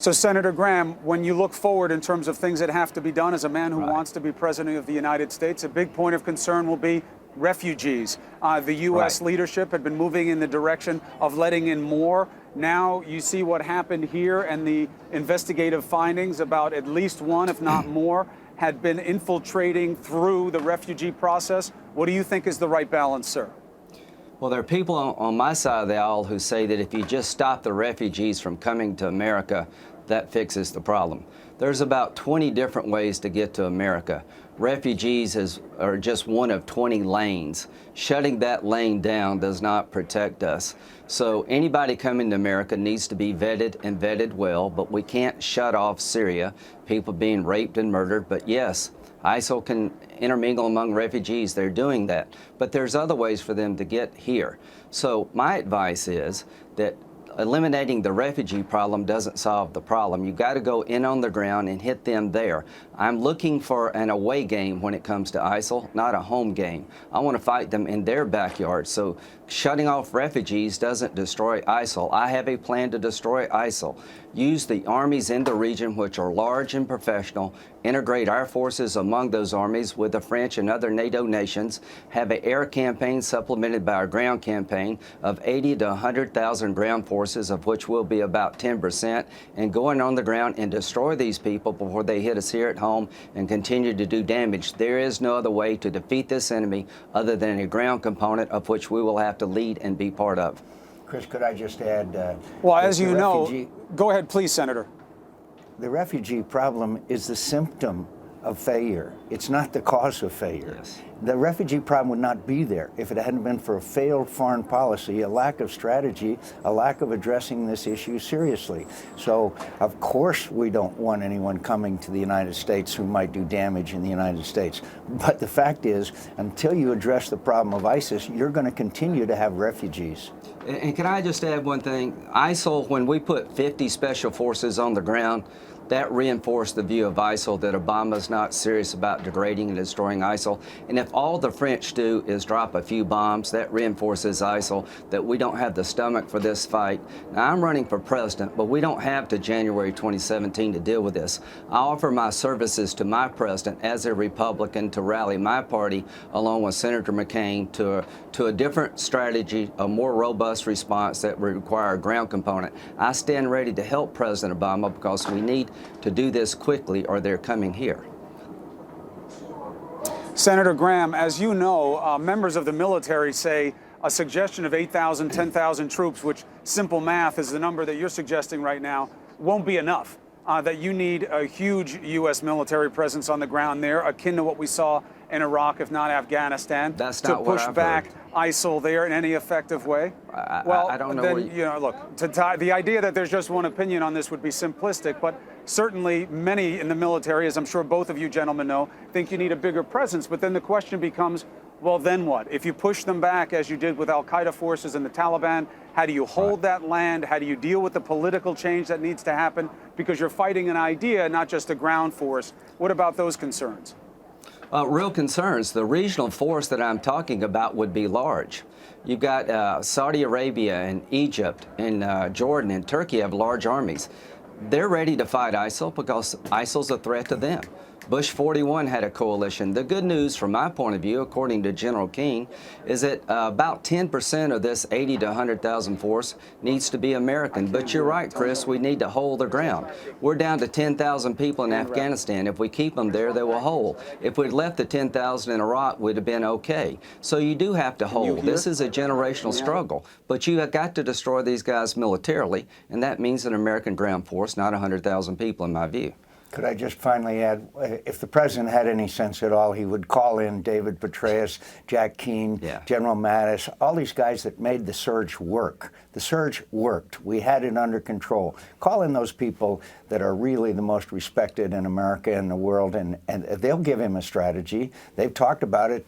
So, Senator Graham, when you look forward in terms of things that have to be done as a man who Right. wants to be president of the United States, a big point of concern will be refugees. The U.S. Right. leadership had been moving in the direction of letting in more. Now you see what happened here, and the investigative findings about at least one, if not more, had been infiltrating through the refugee process. What do you think is the right balance, sir? Well, there are people on my side of the aisle who say that if you just stop the refugees from coming to America, that fixes the problem. There's about 20 different ways to get to America. Refugees are just one of 20 lanes. Shutting that lane down does not protect us. So anybody coming to America needs to be vetted and vetted well, but we can't shut off Syria, people being raped and murdered. But yes, ISIL can intermingle among refugees. They're doing that. But there's other ways for them to get here. So my advice is that eliminating the refugee problem doesn't solve the problem. You've got to go in on the ground and hit them there. I'm looking for an away game when it comes to ISIL, not a home game. I want to fight them in their backyard. So shutting off refugees doesn't destroy ISIL. I have a plan to destroy ISIL. Use the armies in the region, which are large and professional, integrate our forces among those armies with the French and other NATO nations, have an air campaign supplemented by a ground campaign of 80 to 100,000 ground forces, of which will be about 10%, and going on the ground and destroy these people before they hit us here at home and continue to do damage. There is no other way to defeat this enemy other than a ground component, of which we will have to lead and be part of. Chris, could I just add? Well, as you know, go ahead, please, Senator. The refugee problem is the symptom of failure. It's not the cause of failure. Yes. The refugee problem would not be there if it hadn't been for a failed foreign policy, a lack of strategy, a lack of addressing this issue seriously. So, of course, we don't want anyone coming to the United States who might do damage in the United States. But the fact is, until you address the problem of ISIS, you're going to continue to have refugees. And can I just add one thing? ISIL, when we put 50 special forces on the ground, that reinforced the view of ISIL that Obama's not serious about degrading and destroying ISIL. And if all the French do is drop a few bombs, that reinforces ISIL, that we don't have the stomach for this fight. Now, I'm running for president, but we don't have to January 2017 to deal with this. I offer my services to my president as a Republican to rally my party, along with Senator McCain, to a different strategy, a more robust response that would require a ground component. I stand ready to help President Obama because we need to do this quickly or they're coming here. Senator Graham, as you know, members of the military say a suggestion of 8,000, 10,000 troops, which simple math is the number that you're suggesting right now, won't be enough. That you need a huge U.S. military presence on the ground there, akin to what we saw in Iraq, if not Afghanistan, That's to not what push I've back heard. ISIL there in any effective way? I don't know. Then, look, the idea that there's just one opinion on this would be simplistic, but certainly many in the military, as I'm sure both of you gentlemen know, think you need a bigger presence. But then the question becomes, well, then what? If you push them back, as you did with al-Qaeda forces and the Taliban, how do you hold that land? How do you deal with the political change that needs to happen? Because you're fighting an idea, not just a ground force. What about those concerns? Real concerns. The regional force that I'm talking about would be large. You've got Saudi Arabia and Egypt and Jordan and Turkey have large armies. They're ready to fight ISIL because ISIL's a threat to them. Bush 41 had a coalition. The good news from my point of view, according to General King, is that about 10% of this 80 to 100,000 force needs to be American. But you're right, Chris, we need to hold the ground. We're down to 10,000 people in Afghanistan. If we keep them there, they will hold. If we'd left the 10,000 in Iraq, we'd have been okay. So you do have to hold. This is a generational struggle. But you have got to destroy these guys militarily, and that means an American ground force, not 100,000 people in my view. Could I just finally add, if the president had any sense at all, he would call in David Petraeus, Jack Keane, General Mattis, all these guys that made the surge work. The surge worked. We had it under control. Call in those people that are really the most respected in America and the world, and they'll give him a strategy. They've talked about it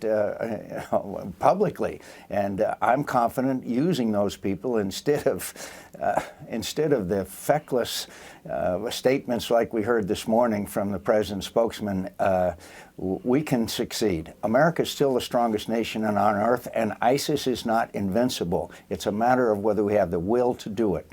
publicly, and I'm confident using those people instead of the feckless statements like we heard this morning from the president's spokesman. We can succeed. America is still the strongest nation on earth, and ISIS is not invincible. It's a matter of whether we have the will to do it.